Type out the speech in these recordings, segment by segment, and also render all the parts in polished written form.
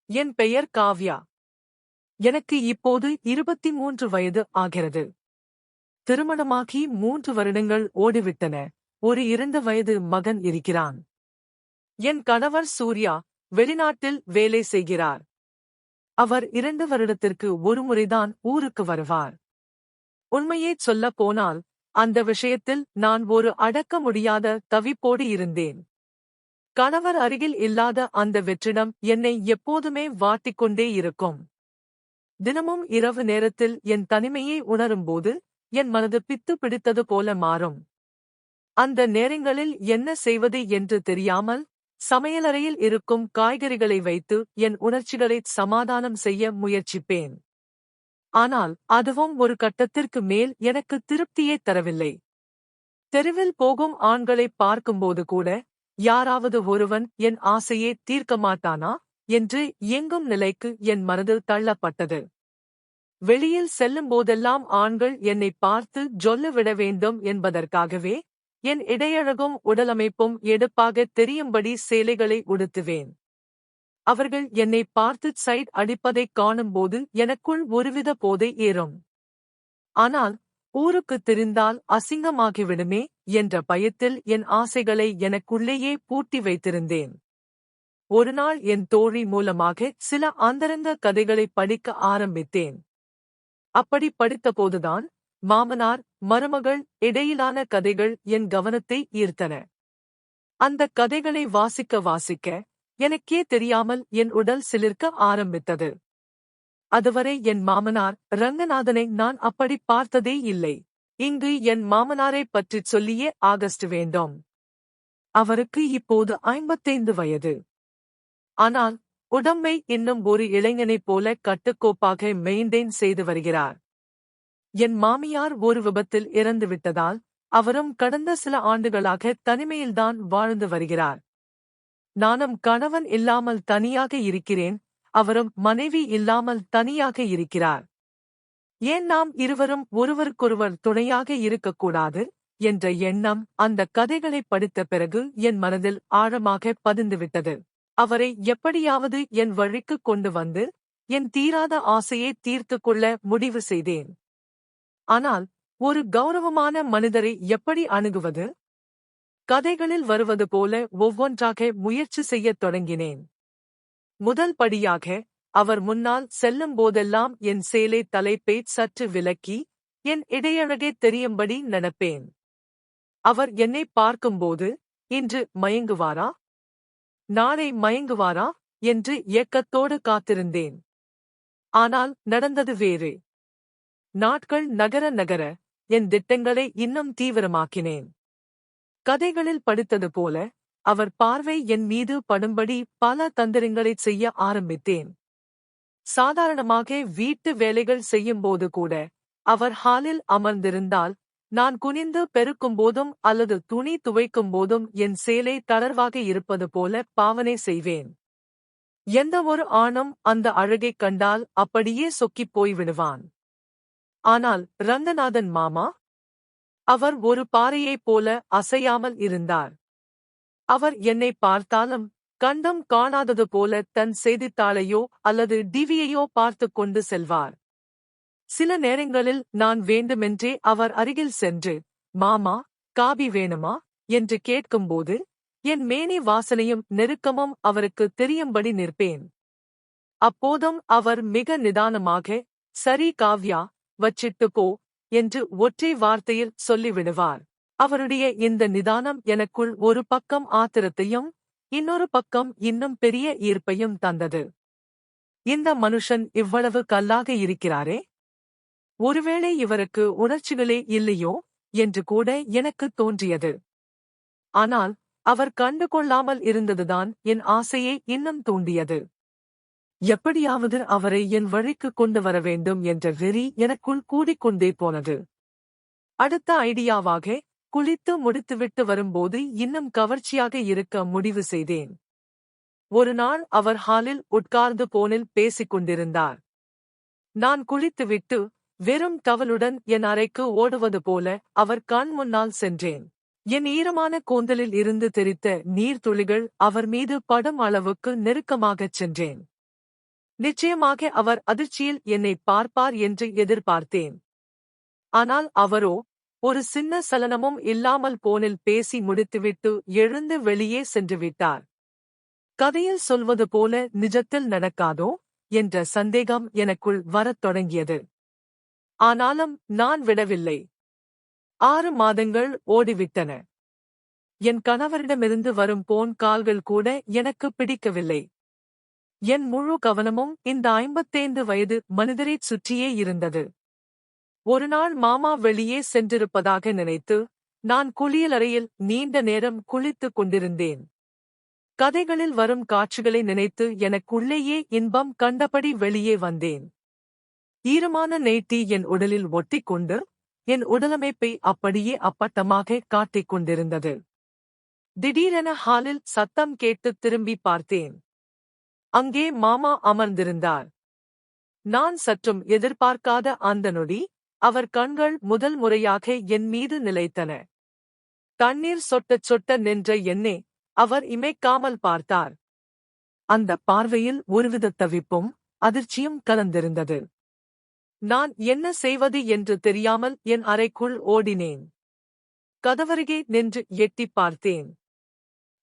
என் பெயர் காவ்யா. எனக்கு இப்போது 23 வயது ஆகிறது. திருமணமாகி 3 வருடங்கள் ஓடிவிட்டன. ஒரு 2 வயது மகன் இருக்கிறான். என் கணவர் சூர்யா வெளிநாட்டில் வேலை செய்கிறார். அவர் 2 வருடத்திற்கு ஒருமுறைதான் ஊருக்கு வருவார். உண்மையைச் சொல்லப் போனால், அந்த விஷயத்தில் நான் ஒரு அடக்க முடியாத தவிப்போடு இருந்தேன். கணவர் அருகில் இல்லாத அந்த வெற்றிடம் என்னை எப்போதுமே வாட்டிக்கொண்டே இருக்கும். தினமும் இரவு நேரத்தில் என் தனிமையை உணரும்போது, என் மனது பித்து பிடித்தது போல மாறும். அந்த நேரங்களில் என்ன செய்வது என்று தெரியாமல், சமையலறையில் இருக்கும் காய்கறிகளை வைத்து என் உணர்ச்சிகளைச் சமாதானம் செய்ய முயற்சிப்பேன். ஆனால் அதுவும் ஒரு கட்டத்திற்கு மேல் எனக்கு திருப்தியே தரவில்லை. தெருவில் போகும் ஆண்களைப் பார்க்கும்போது கூட, யாராவது ஒருவன் என் ஆசையே தீர்க்க மாட்டானா என்று ஏங்கும் நிலைக்கு என் மனது தள்ளப்பட்டது. வெளியில் செல்லும்போதெல்லாம் ஆண்கள் என்னை பார்த்து ஜொல்லு விட வேண்டும் என்பதற்காகவே, என் இடையழகும் உடலமைப்பும் எடுப்பாக தெரியும்படி சேலைகளை உடுத்துவேன். அவர்கள் என்னை பார்த்து சைட் அடிப்பதைக் காணும்போது எனக்குள் ஒருவித போதை ஏறும். ஆனால் ஊருக்குத் தெரிந்தால் அசிங்கமாகிவிடுமே என்ற பயத்தில் என் ஆசைகளை எனக்குள்ளேயே பூட்டி வைத்திருந்தேன். ஒருநாள் என் தோழி மூலமாக சில அந்தரங்க கதைகளை படிக்க ஆரம்பித்தேன். அப்படி படித்தபோதுதான் மாமனார் மருமகள் இடையிலான கதைகள் என் கவனத்தை ஈர்த்தன. அந்த கதைகளை வாசிக்க வாசிக்க எனக்கே தெரியாமல் என் உடல் சிலிர்க்க ஆரம்பித்தது. அதுவரை என் மாமனார் ரங்கநாதனை நான் அப்படி பார்த்ததே இல்லை. இங்கு என் மாமனாரை பற்றிச் சொல்லியே ஆகஸ்ட் வேண்டும். அவருக்கு இப்போது 55 வயது. ஆனால் உடம்பை இன்னும் ஒரு இளைஞனைப் போல கட்டுக்கோப்பாக மெயின்டெயின் செய்து வருகிறார். என் மாமியார் ஒரு விபத்தில் இறந்துவிட்டதால் அவரும் கடந்த சில ஆண்டுகளாக தனிமையில்தான் வாழ்ந்து வருகிறார். நானும் கணவன் இல்லாமல் தனியாக இருக்கிறேன். அவரும் மனைவி இல்லாமல் தனியாக இருக்கிறார். ஏன் நாம் இருவரும் ஒருவருக்கொருவர் துணையாக இருக்கக்கூடாது என்ற எண்ணம் அந்த கதைகளை படித்த பிறகு என் மனதில் ஆழமாக பதிந்துவிட்டது. அவரை எப்படியாவது என் வழிக்கு கொண்டு வந்து என் தீராத ஆசையை தீர்த்து கொள்ள முடிவு செய்தேன். ஆனால் ஒரு கௌரவமான மனிதரை எப்படி அணுகுவது? கதைகளில் வருவது போல ஒவ்வொன்றாக முயற்சி செய்யத் தொடங்கினேன். முதல் படியாக, அவர் முன்னால் செல்லும் போதெல்லாம் என் சேலை தலைப்பை சற்று விலக்கி, என் இடையழகே தெரியும்படி நடப்பேன். அவர் என்னை பார்க்கும்போது, இன்று மயங்குவாரா? நாளை மயங்குவாரா என்று ஏக்கத்தோடு காத்திருந்தேன். ஆனால் நடந்தது வேறு. நாட்கள் நகர நகர, என் திட்டங்களை இன்னும் தீவிரமாக்கினேன். கதைகளில் படித்தது போல, அவர் பார்வை என் மீது படும்படி பல தந்திரங்களைச் செய்ய ஆரம்பித்தேன். சாதாரணமாக வீட்டு வேலைகள் செய்யும்போது கூட, அவர் ஹாலில் அமர்ந்திருந்தால், நான் குனிந்து பெருக்கும்போதும் அல்லது துணி துவைக்கும் போதும் என் சேலை தளர்வாக இருப்பது போல பாவனை செய்வேன். எந்த ஒரு ஆணும் அந்த அழகைக் கண்டால் அப்படியே சொக்கிப் போய்விடுவான். ஆனால் ரங்கநாதன் மாமா? அவர் ஒரு பாறையைப் போல அசையாமல் இருந்தார். அவர் என்னை பார்த்தாலும் கண்டும் காணாதது போல தன் செய்தித்தாளையோ அல்லது டிவியையோ பார்த்துக் கொண்டு செல்வார். சில நேரங்களில் நான் வேண்டுமென்றே அவர் அருகில் சென்று, மாமா, காபி வேணுமா என்று கேட்கும்போது, என் மேனி வாசனையும் நெருக்கமும் அவருக்கு தெரியும்படி நிற்பேன். அப்போதும் அவர் மிக நிதானமாக, சரி காவ்யா, வச்சிட்டு போ என்று ஒற்றை வார்த்தையில் சொல்லிவிடுவார். அவருடைய இந்த நிதானம் எனக்குள் ஒரு பக்கம் ஆத்திரத்தையும், இன்னொரு பக்கம் இன்னும் பெரிய ஈர்ப்பையும் தந்தது. இந்த மனுஷன் இவ்வளவு கல்லாக இருக்கிறாரே? ஒருவேளை இவருக்கு உணர்ச்சிகளே இல்லையோ என்று கூட எனக்குத் தோன்றியது. ஆனால் அவர் கண்டுகொள்ளாமல் இருந்ததுதான் என் ஆசையை இன்னும் தூண்டியது. எப்படியாவது அவரை என் வழிக்கு கொண்டு வர வேண்டும் என்ற வெறி எனக்குள் கூடிக்கொண்டே போனது. அடுத்த ஐடியாவாக, குளித்து முடித்துவிட்டு வரும்போது இன்னும் கவர்ச்சியாக இருக்க முடிவு செய்தேன். ஒரு நாள் அவர் ஹாலில் உட்கார்ந்து போனில் பேசிக் கொண்டிருந்தார். நான் குளித்துவிட்டு வெறும் டவலுடன் என் அறைக்கு ஓடுவது போல அவர் கண் முன்னால் சென்றேன். என் ஈரமான கூந்தலில் இருந்து தெரித்த நீர்த்துளிகள் அவர் மீது படும் அளவுக்கு நெருக்கமாகச் சென்றேன். நிச்சயமாக அவர் அதிர்ச்சியில் என்னை பார்ப்பார் என்று எதிர்பார்த்தேன். ஆனால் அவரோ ஒரு சின்ன சலனமும் இல்லாமல் போனில் பேசி முடித்துவிட்டு எழுந்து வெளியே சென்று விட்டார். கதையில் சொல்வது போல நிஜத்தில் நடக்காதோ என்ற சந்தேகம் எனக்குள் வரத் தொடங்கியது. ஆனாலும் நான் விடவில்லை. 6 மாதங்கள் ஓடிவிட்டன. என் கணவரிடமிருந்து வரும் போன் கால்கள் கூட எனக்கு பிடிக்கவில்லை. என் முழு கவனமும் இந்த 55 வயது மனிதரைச் சுற்றியே இருந்தது. ஒருநாள் மாமா வெளியே சென்றிருப்பதாக நினைத்து நான் குளியலறையில் நீண்ட நேரம் குளித்துக் கொண்டிருந்தேன். கதைகளில் வரும் காட்சிகளை நினைத்து எனக்குள்ளேயே இன்பம் கண்டபடி வெளியே வந்தேன். ஈரமான நெய்ட்டி என் உடலில் ஒட்டிக்கொண்டு என் உடலமைப்பை அப்படியே அப்பட்டமாக காட்டிக் கொண்டிருந்தது. திடீரென ஹாலில் சத்தம் கேட்டு திரும்பி பார்த்தேன். அங்கே மாமா அமர்ந்திருந்தார். நான் சற்றும் எதிர்பார்க்காத அந்த நொடி அவர் கண்கள் முதல் முறையாக என் மீது நிலைத்தன. தண்ணீர் சொட்டச் சொட்ட நின்ற என்னை அவர் இமைக்காமல் பார்த்தார். அந்த பார்வையில் ஒருவித தவிப்பும் அதிர்ச்சியும் கலந்திருந்தது. நான் என்ன செய்வது என்று தெரியாமல் என் அறைக்குள் ஓடினேன். கதவருகே நின்று எட்டிப் பார்த்தேன்.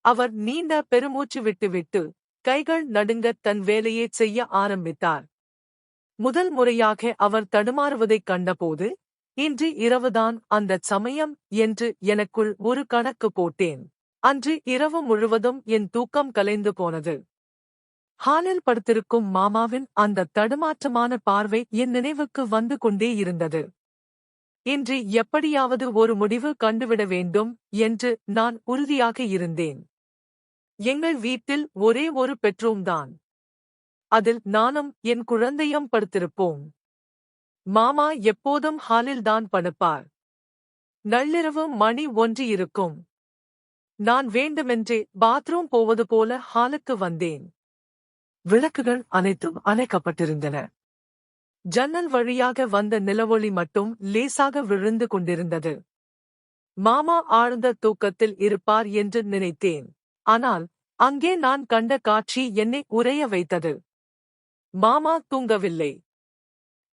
அவர் நீண்ட பெருமூச்சு விட்டுவிட்டு கைகள் நடுங்கத் தன் வேலையைச் செய்ய ஆரம்பித்தார். முதல் முறையாக அவர் தடுமாறுவதைக் கண்டபோது இன்று இரவுதான் அந்தச் சமயம் என்று எனக்குள் ஒரு கணக்கு போட்டேன். அன்று இரவு முழுவதும் என் தூக்கம் கலைந்து போனது. ஹாலில் படுத்திருக்கும் மாமாவின் அந்த தடுமாற்றமான பார்வை என் நினைவுக்கு வந்து கொண்டே இருந்தது. இன்று எப்படியாவது ஒரு முடிவு கண்டுவிட வேண்டும் என்று நான் உறுதியாக இருந்தேன். எங்கள் வீட்டில் ஒரே ஒரு பெட்ரூம்தான். அதில் நானும் என் குழந்தையும் படுத்திருப்போம். மாமா எப்போதும் ஹாலில்தான் படுப்பார். நள்ளிரவு மணி 1 இருக்கும். நான் வேண்டுமென்றே பாத்ரூம் போவது போல ஹாலுக்கு வந்தேன். விளக்குகள் அனைத்தும் அணைக்கப்பட்டிருந்தன. ஜன்னல் வழியாக வந்த நிலவொளி மட்டும் லேசாக விழுந்து கொண்டிருந்தது. மாமா ஆழ்ந்த தூக்கத்தில் இருப்பார் என்று நினைத்தேன். ஆனால் அங்கே நான் கண்ட காட்சி என்னை உறைய வைத்தது. மாமா தூங்கவில்லை.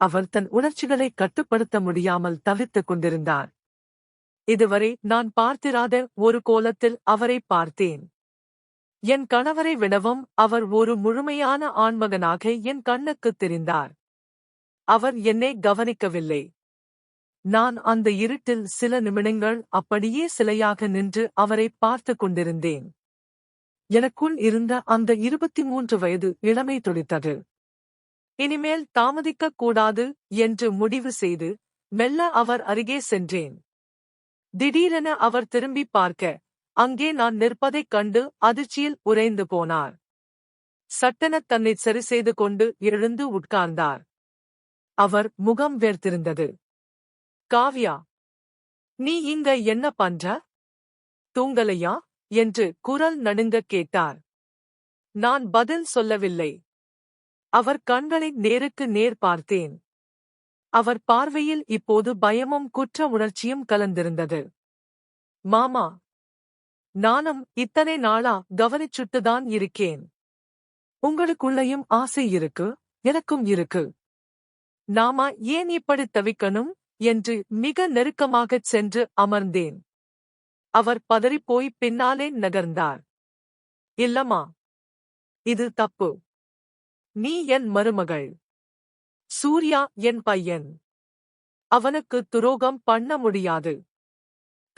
அவர் தன் உணர்ச்சிகளை கட்டுப்படுத்த முடியாமல் தவித்துக் கொண்டிருந்தார். இதுவரை நான் பார்த்திராத ஒரு கோலத்தில் அவரை பார்த்தேன். என் கணவரை விடவும் அவர் ஒரு முழுமையான ஆண்மகனாக என் கண்ணுக்குத் தெரிந்தார். அவர் என்னை கவனிக்கவில்லை. நான் அந்த இருட்டில் சில நிமிடங்கள் அப்படியே சிலையாக நின்று அவரை பார்த்துக் கொண்டிருந்தேன். எனக்குள் இருந்த அந்த 23 வயது இளமை துடித்தது. இனிமேல் தாமதிக்கக் கூடாது என்று முடிவு செய்து மெல்ல அவர் அருகே சென்றேன். திடீரென அவர் திரும்பி பார்க்க அங்கே நான் நிற்பதைக் கண்டு அதிர்ச்சியில் உறைந்து போனார். சட்டென தன்னை சரி செய்து கொண்டு எழுந்து உட்கார்ந்தார். அவர் முகம் வேர்த்திருந்தது. காவ்யா, நீ இங்க என்ன பண்ற? தூங்கலையா என்று குரல் நடுங்கக் கேட்டார். நான் பதில் சொல்லவில்லை. அவர் கண்களை நேருக்கு நேர் பார்த்தேன். அவர் பார்வையில் இப்போது பயமும் குற்ற உணர்ச்சியும் கலந்திருந்தது. மாமா, நானும் இத்தனை நாளா கவனிச்சுட்டுதான் இருக்கேன். உங்களுக்குள்ளேயும் ஆசை இருக்கு, எனக்கும் இருக்கு. நாம ஏன் இப்படி தவிக்கணும் என்று மிக நெருக்கமாகச் சென்று அமர்ந்தேன். அவர் பதறிப்போய் பின்னாலே நகர்ந்தார். இல்லம்மா, இது தப்பு. நீ என் மருமகள். சூர்யா என் பையன். அவனுக்கு துரோகம் பண்ண முடியாது.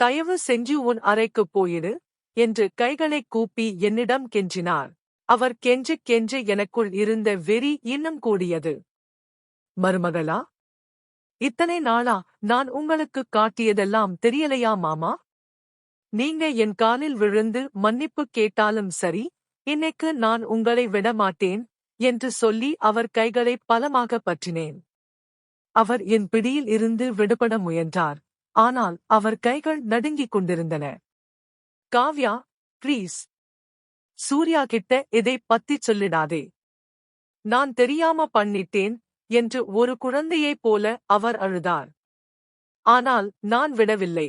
தயவு செஞ்சு உன் அறைக்குப் போயிடு என்று கைகளைக் கூப்பி என்னிடம் கெஞ்சினார். அவர் கெஞ்ச கெஞ்ச எனக்குள் இருந்த வெறி இன்னும் கூடியது. மருமகளா? இத்தனை நாளா நான் உங்களுக்குக் காட்டியதெல்லாம் தெரியலையா மாமா? நீங்க என் காலில் விழுந்து மன்னிப்பு கேட்டாலும் சரி, இன்னைக்கு நான் உங்களை விடமாட்டேன் என்று சொல்லி அவர் கைகளை பலமாகப் பற்றினேன். அவர் என் பிடியில் இருந்து விடுபட முயன்றார். ஆனால் அவர் கைகள் நடுங்கிக் கொண்டிருந்தன. காவ்யா, ப்ளீஸ். சூர்யா கிட்ட இதை பத்திச் சொல்லிடாதே. நான் தெரியாம பண்ணிட்டேன் என்று ஒரு குழந்தையைப் போல அவர் அழுதார். ஆனால் நான் விடவில்லை.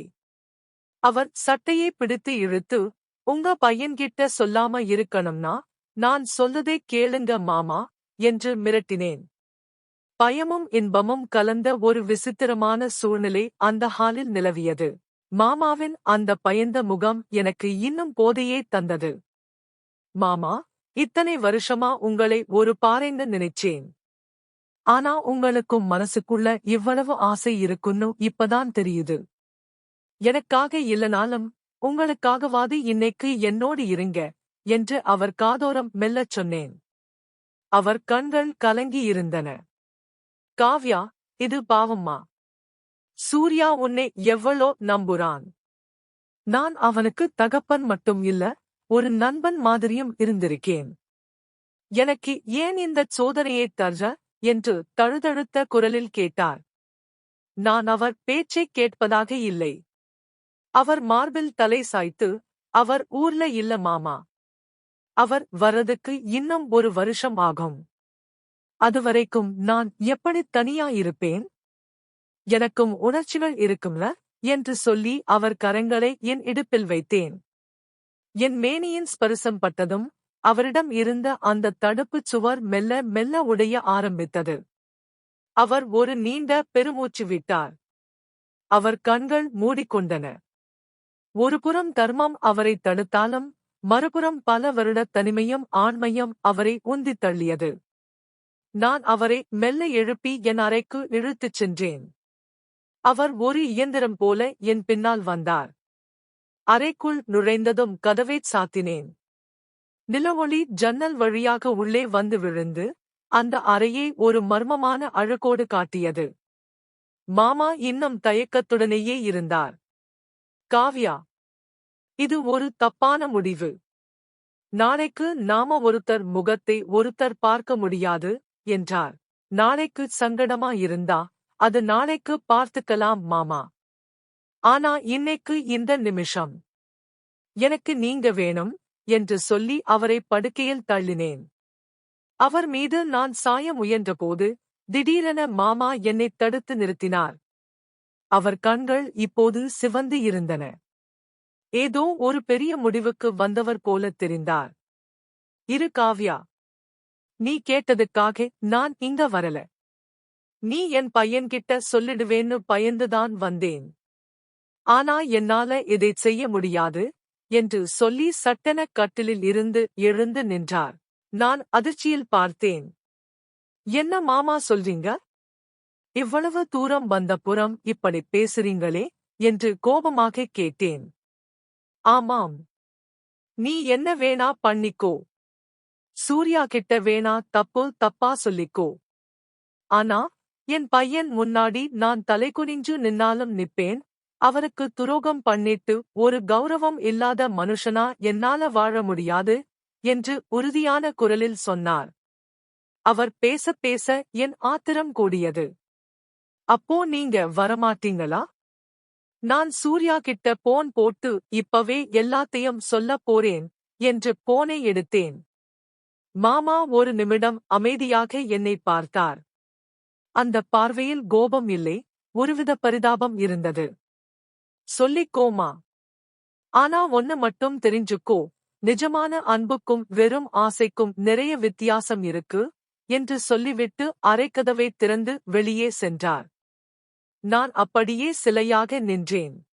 அவர் சட்டையை பிடித்து இழுத்து, உங்க பையன்கிட்ட சொல்லாம இருக்கணும்னா நான் சொல்லதை கேளுங்க மாமா என்று மிரட்டினேன். பயமும் இன்பமும் கலந்த ஒரு விசித்திரமான சூழ்நிலை அந்த ஹாலில் நிலவியது. மாமாவின் அந்த பயந்த முகம் எனக்கு இன்னும் போதையே தந்தது. மாமா, இத்தனை வருஷமா உங்களை ஒரு பாறைன்னு நினைச்சேன். ஆனா உங்களுக்கும் மனசுக்குள்ள இவ்வளவு ஆசை இருக்குன்னு இப்பதான் தெரியுது. எனக்காக இல்லனாலும் உங்களுக்காகவாது இன்னைக்கு என்னோடு இருங்க என்று அவர் காதோரம் மெல்லச் சொன்னேன். அவர் கண்கள் கலங்கி இருந்தன. காவ்யா, இது பாவம்மா. சூர்யா உன்னை எவ்வளோ நம்புறான். நான் அவனுக்கு தகப்பன் மட்டும் இல்ல, ஒரு நண்பன் மாதிரியும் இருந்திருக்கேன். எனக்கு ஏன் இந்தச் சோதனையைத் தர்ற என்று தழுதழுத்த குரலில் கேட்டார். நான் அவர் பேச்சைக் கேட்பதாக இல்லை. அவர் மார்பில் தலை சாய்த்து, அவர் ஊர்ல இல்ல மாமா. அவர் வரதுக்கு இன்னும் ஒரு வருஷம் ஆகும். அதுவரைக்கும் நான் எப்படி தனியா இருப்பேன்? எனக்கும் உணர்ச்சிகள் இருக்கும்ல என்று சொல்லி அவர் கரங்களை என் இடுப்பில் வைத்தேன். என் மேனியின் ஸ்பரிசம் பட்டதும் அவரிடம் இருந்த அந்த தடுப்புச் சுவர் மெல்ல மெல்ல உடைய ஆரம்பித்தது. அவர் ஒரு நீண்ட பெருமூச்சு விட்டார். அவர் கண்கள் மூடிக்கொண்டன. ஒருபுறம் தர்மம் அவரை தடுத்தாலும் மறுபுறம் பல வருட தனிமையும் ஆண்மையும் அவரை உந்தித் தள்ளியது. நான் அவரை மெல்ல எழுப்பி என் அறைக்கு இழுத்துச் சென்றேன். அவர் ஒரு இயந்திரம் போல என் பின்னால் வந்தார். அறைக்குள் நுழைந்ததும் கதவைச் சாத்தினேன். நிலவொளி ஜன்னல் வழியாக உள்ளே வந்து விழுந்து அந்த அறையை ஒரு மர்மமான அழகோடு காட்டியது. மாமா இன்னும் தயக்கத்துடனேயே இருந்தார். காவ்யா, இது ஒரு தப்பான முடிவு. நாளைக்கு நாம ஒருத்தர் முகத்தை ஒருத்தர் பார்க்க முடியாது என்றார். நாளைக்கு சங்கடமா இருந்தா அது நாளைக்கு பார்த்துக்கலாம் மாமா. ஆனா இன்னைக்கு இந்த நிமிஷம் எனக்கு நீங்க வேணும் என்று சொல்லி அவரை படுக்கையில் தள்ளினேன். அவர் மீது நான் சாய முயன்றபோது திடீரென மாமா என்னைத் தடுத்து நிறுத்தினார். அவர் கண்கள் இப்போது சிவந்து இருந்தன. ஏதோ ஒரு பெரிய முடிவுக்கு வந்தவர் போல தெரிந்தார். இரு காவ்யா, நீ கேட்டதுக்காக நான் இங்க வரல. நீ என் பையன்கிட்ட சொல்லிடுவேன்னு பயந்துதான் வந்தேன். ஆனா என்னால இதைச் செய்ய முடியாது என்று சொல்லி சட்டென கட்டிலில் இருந்து எழுந்து நின்றார். நான் அதிர்ச்சியில் பார்த்தேன். என்ன மாமா சொல்றீங்க? இவ்வளவு தூரம் வந்தப்புறம் இப்படி பேசுறீங்களே என்று கோபமாக கேட்டேன். ஆமாம். நீ என்ன வேணா பண்ணிக்கோ. சூர்யா கிட்ட வேணா தப்பா சொல்லிக்கோ. ஆனா என் பையன் முன்னாடி நான் தலைகுனிஞ்சு நின்னாலும் நிப்பேன். அவருக்கு துரோகம் பண்ணிட்டு ஒரு கௌரவம் இல்லாத மனுஷனா என்னால வாழ முடியாது என்று உறுதியான குரலில் சொன்னார். அவர் பேச பேச என் ஆத்திரம் கூடியது. அப்போ நீங்க வரமாட்டீங்களா? நான் சூர்யா கிட்ட போன் போட்டு இப்பவே எல்லாத்தையும் சொல்லப் போறேன் என்று போனை எடுத்தேன். மாமா ஒரு நிமிடம் அமைதியாக என்னை பார்த்தார். அந்த பார்வையில் கோபம் இல்லை, ஒருவித பரிதாபம் இருந்தது. சொல்லிக்கோமா. ஆனா ஒன்னு மட்டும் தெரிஞ்சுக்கோ, நிஜமான அன்புக்கும் வெறும் ஆசைக்கும் நிறைய வித்தியாசம் இருக்கு என்று சொல்லிவிட்டு அறைக்கதவைத் திறந்து வெளியே சென்றார். நான் அப்படியே சிலையாக நின்றேன்.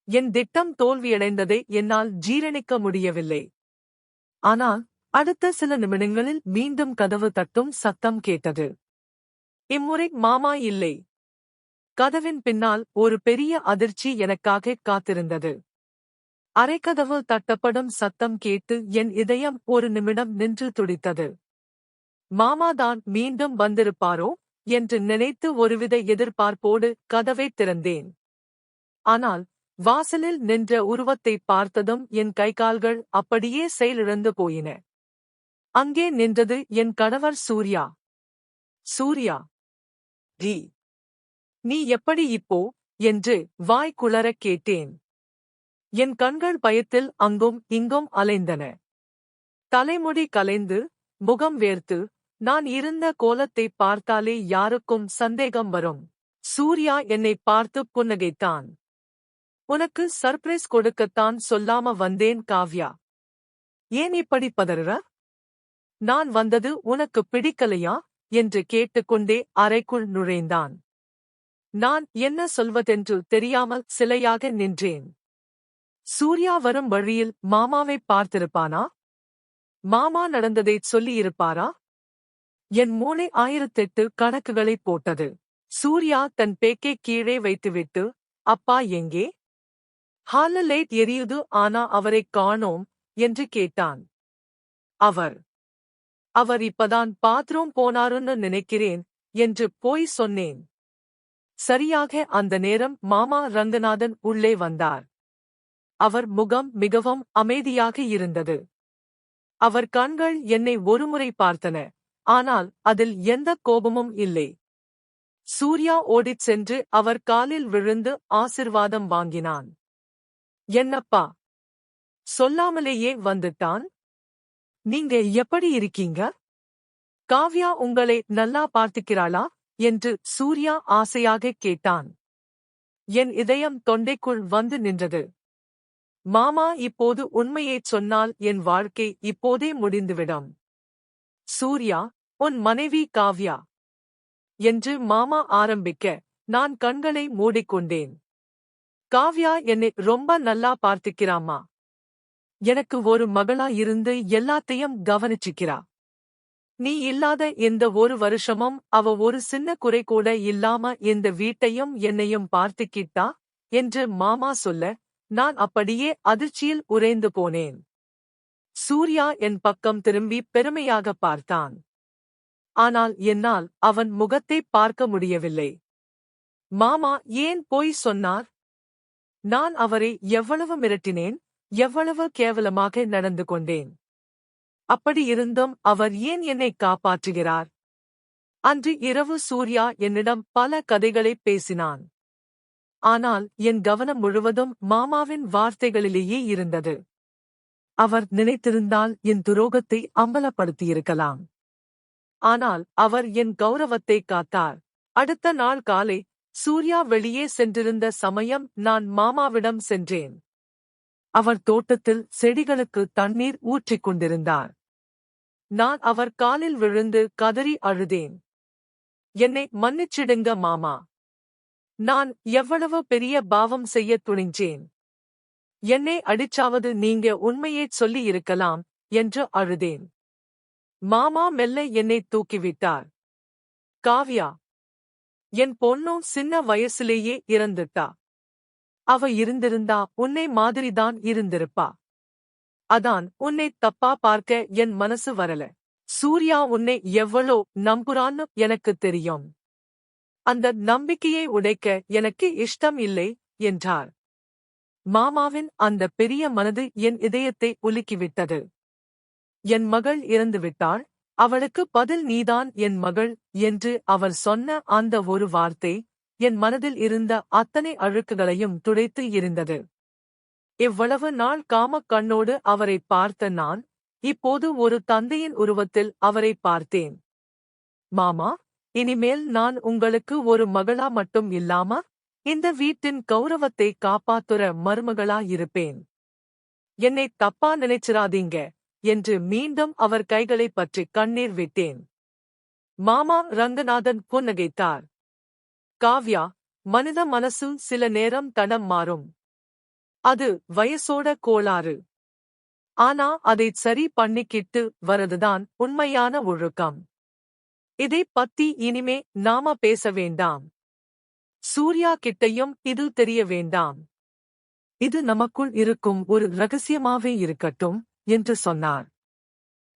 என் திட்டம் தோல்வியடைந்ததை என்னால் ஜீரணிக்க முடியவில்லை. ஆனால் அடுத்த சில நிமிடங்களில் மீண்டும் கதவு தட்டும் சத்தம் கேட்டது. இம்முறை மாமா இல்லை. கதவின் பின்னால் ஒரு பெரிய அதிர்ச்சி எனக்காக காத்திருந்தது. அறைக்கதவு தட்டப்படும் சத்தம் கேட்டு என் இதயம் ஒரு நிமிடம் நின்று துடித்தது. மாமாதான் மீண்டும் வந்திருப்பாரோ என்று நினைத்து ஒருவித எதிர்பார்ப்போடு கதவைத் திறந்தேன். ஆனால் வாசலில் நின்ற உருவத்தைப் பார்த்ததும் என் கைகால்கள் அப்படியே செயலிழந்து போயின. அங்கே நின்றது என் கணவர் சூர்யா. சூர்யா, நீ எப்படி இப்போ என்று வாய் குளறக் கேட்டேன். என் கண்கள் பயத்தில் அங்கும் இங்கும் அலைந்தன. தலைமுடி கலைந்து முகம் வேர்த்து நான் இருந்த கோலத்தைப் பார்த்தாலே யாருக்கும் சந்தேகம் வரும். சூர்யா என்னை பார்த்து புன்னகைத்தான். உனக்கு சர்ப்ரைஸ் கொடுக்கத்தான் சொல்லாம வந்தேன் காவ்யா. ஏன் இப்படி பதறுற? நான் வந்தது உனக்கு பிடிக்கலையா என்று கேட்டுக்கொண்டே அறைக்குள் நுழைந்தான். நான் என்ன சொல்வதென்று தெரியாமல் சிலையாக நின்றேன். சூர்யா வரும் வழியில் மாமாவைப் பார்த்திருப்பானா? மாமா நடந்ததைச் சொல்லியிருப்பாரா? என் மூளை 1008 கணக்குகளைப் போட்டது. சூர்யா தன் பேக்கை கீழே வைத்துவிட்டு, அப்பா எங்கே? ஹால்ல லைட் எரியுது, ஆனா அவரைக் காணோம் என்று கேட்டான். அவர் இப்பதான் பாத்ரூம் போனாருன்னு நினைக்கிறேன் என்று போய் சொன்னேன். சரியாக அந்த நேரம் மாமா ரங்கநாதன் உள்ளே வந்தார். அவர் முகம் மிகவும் அமைதியாக இருந்தது. அவர் கண்கள் என்னை ஒருமுறை பார்த்தன, ஆனால் அதில் எந்த கோபமும் இல்லை. சூர்யா ஓடிச் சென்று அவர் காலில் விழுந்து ஆசிர்வாதம் வாங்கினான். என்னப்பா, சொல்லாமலேயே வந்துட்டான்? நீங்க எப்படி இருக்கீங்க? காவ்யா உங்களை நல்லா பார்த்துக்கிறாளா என்று சூர்யா ஆசையாகக் கேட்டான். என் இதயம் தொண்டைக்குள் வந்து நின்றது. மாமா இப்போது உண்மையைச் சொன்னால் என் வாழ்க்கை இப்போதே முடிந்துவிடும். சூர்யா, உன் மனைவி காவ்யா என்று மாமா ஆரம்பிக்க, நான் கண்களை மூடிக்கொண்டேன். காவ்யா என்னை ரொம்ப நல்லா பார்த்துக்கிறாமா. எனக்கு ஒரு மகளா இருந்து எல்லாத்தையும் கவனிச்சுக்கிறா. நீ இல்லாத இந்த ஒரு வருஷமும் அவ ஒரு சின்ன குறை கூட இல்லாம இந்த வீட்டையும் என்னையும் பார்த்துக்கிட்டா என்று மாமா சொல்ல, நான் அப்படியே அதிர்ச்சியில் உறைந்து போனேன். சூர்யா என் பக்கம் திரும்பி பெருமையாக பார்த்தான். ஆனால் என்னால் அவன் முகத்தைப் பார்க்க முடியவில்லை. மாமா ஏன் பொய் சொன்னார்? நான் அவரை எவ்வளவு மிரட்டினேன், எவ்வளவு கேவலமாக நடந்து கொண்டேன். அப்படியிருந்தும் அவர் ஏன் என்னை காப்பாற்றுகிறார்? அன்று இரவு சூர்யா என்னிடம் பல கதைகளைப் பேசினான். ஆனால் என் கவனம் முழுவதும் மாமாவின் வார்த்தைகளிலேயே இருந்தது. அவர் நினைத்திருந்தால் என் துரோகத்தை அம்பலப்படுத்தியிருக்கலாம். ஆனால் அவர் என் கௌரவத்தை காத்தார். அடுத்த நாள் காலை சூர்யா வெளியே சென்றிருந்த சமயம் நான் மாமாவிடம் சென்றேன். அவர் தோட்டத்தில் செடிகளுக்கு தண்ணீர் ஊற்றிக் கொண்டிருந்தார். நான் அவர் காலில் விழுந்து கதறி அழுதேன். என்னை மன்னிச்சிடுங்க மாமா. நான் எவ்வளவு பெரிய பாவம் செய்யத் துணிஞ்சேன். என்னை அடிச்சாவது நீங்க உண்மையைச் சொல்லி இருக்கலாம் என்று அழுதேன். மாமா மெல்ல என்னை தூக்கிவிட்டார். காவ்யா, என் பொண்ணும் சின்ன வயசுலேயே இறந்துட்டா. அவ இருந்திருந்தா உன்னை மாதிரிதான் இருந்திருப்பா. அதான் உன்னை தப்பா பார்க்க என் மனசு வரல. சூர்யா உன்னை எவ்வளோ நம்புறான்னு எனக்கு தெரியும். அந்த நம்பிக்கையை உடைக்க எனக்கு இஷ்டம் இல்லை என்றார். மாமாவின் அந்த பெரிய மனது என் இதயத்தை உலுக்கிவிட்டது. என் மகள் இறந்துவிட்டாள், அவளுக்கு பதில் நீதான் என் மகள் என்று அவர் சொன்ன அந்த ஒரு வார்த்தை என் மனதில் இருந்த அத்தனை அழுக்குகளையும் துடைத்து எறிந்தது. இவ்வளவு நாள் காமக் கண்ணோடு அவரை பார்த்த நான் இப்போது ஒரு தந்தையின் உருவத்தில் அவரை பார்த்தேன். மாமா, இனிமேல் நான் உங்களுக்கு ஒரு மகளா மட்டும் இல்லாம இந்த வீட்டின் கௌரவத்தை காப்பாத்துற மருமகளா இருப்பேன். என்னை தப்பா நினைச்சிராதீங்க என்று மீண்டும் அவர் கைகளைப் பற்றி கண்ணீர் விட்டேன். மாமா ரங்கநாதன் புன்னகைத்தார். காவ்யா, மனித மனசு சில நேரம் தடம் மாறும். அது வயசோட கோளாறு. ஆனா அதைச் சரி பண்ணிக்கிட்டு வரதுதான் உண்மையான ஒழுக்கம். இதைப் பத்தி இனிமே நாம பேச வேண்டாம். சூர்யா கிட்டையும் இது தெரிய வேண்டாம். இது நமக்குள் இருக்கும் ஒரு ரகசியமாவே இருக்கட்டும் என்று சொன்னார்.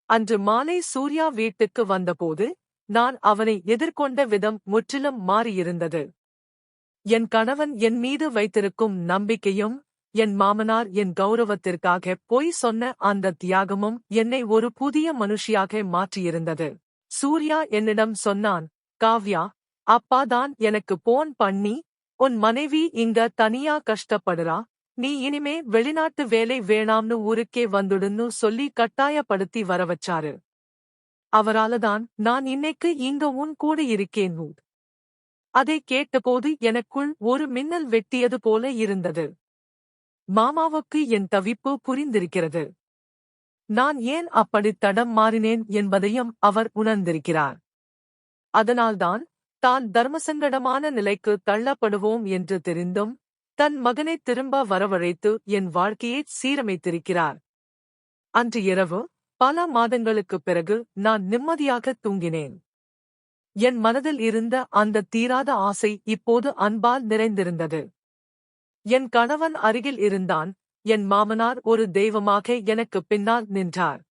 அன்று மாலை சூர்யா வீட்டுக்கு வந்தபோது நான் அவனை எதிர்கொண்ட விதம் முற்றிலும் மாறியிருந்தது. என் கணவன் என் மீது வைத்திருக்கும் நம்பிக்கையும் என் மாமனார் என் கௌரவத்திற்காக பொய் சொன்ன அந்த தியாகமும் என்னை ஒரு புதிய மனுஷியாக மாற்றியிருந்தது. சூர்யா என்னிடம் சொன்னான், காவ்யா, அப்பாதான் எனக்கு போன் பண்ணி உன் மனைவி இங்க தனியா கஷ்டப்படுறா, நீ இனிமே வெளிநாட்டு வேலை வேணாம்னு ஊருக்கே வந்துடுன்னு சொல்லி கட்டாயப்படுத்தி வரவச்சாரு. அவராலதான் நான் இன்னைக்கு இங்க உன் கூட இருக்கேன். அதை கேட்டபோது எனக்குள் ஒரு மின்னல் வெட்டியது போல இருந்தது. மாமாவுக்கு என் தவிப்பு புரிந்திருக்கிறது. நான் ஏன் அப்படி தடம் மாறினேன் என்பதையும் அவர் உணர்ந்திருக்கிறார். அதனால்தான் தான் தர்மசங்கடமான நிலைக்கு தள்ளப்படுவோம் என்று தெரிந்தும் தன் மகனை திரும்ப வரவழைத்து என் வாழ்க்கையை சீரமைத்திருக்கிறார். அன்று இரவு பல மாதங்களுக்குப் பிறகு நான் நிம்மதியாக தூங்கினேன். என் மனதில் இருந்த அந்த தீராத ஆசை இப்போது அன்பால் நிறைந்திருந்தது. என் கணவன் அருகில் இருந்தான். என் மாமனார் ஒரு தெய்வமாக எனக்கு பின்னால் நின்றார்.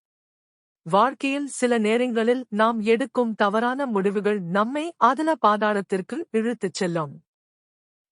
வாழ்க்கையில் சில நேரங்களில் நாம் எடுக்கும் தவறான முடிவுகள் நம்மை அதல பாதாளத்திற்கு இழுத்துச் செல்லும்.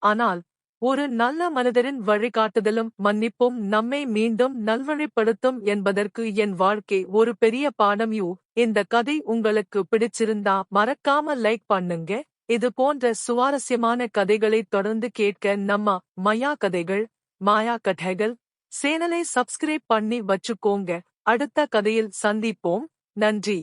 ஆனால் ஒரு நல்ல மனிதரின் வழிகாட்டுதலும் மன்னிப்பும் நம்மை மீண்டும் நல்வழிப்படுத்தும் என்பதற்கு என் வாழ்க்கை ஒரு பெரிய பாடம். இந்த கதை உங்களுக்கு பிடிச்சிருந்தா மறக்காம லைக் பண்ணுங்க. இது போன்ற சுவாரஸ்யமான கதைகளை தொடர்ந்து கேட்க நம்ம மயா கதைகள் மாயா கதைகள் சேனலை சப்ஸ்கிரைப் பண்ணி வச்சுக்கோங்க. அடுத்த கதையில் சந்திப்போம். நன்றி.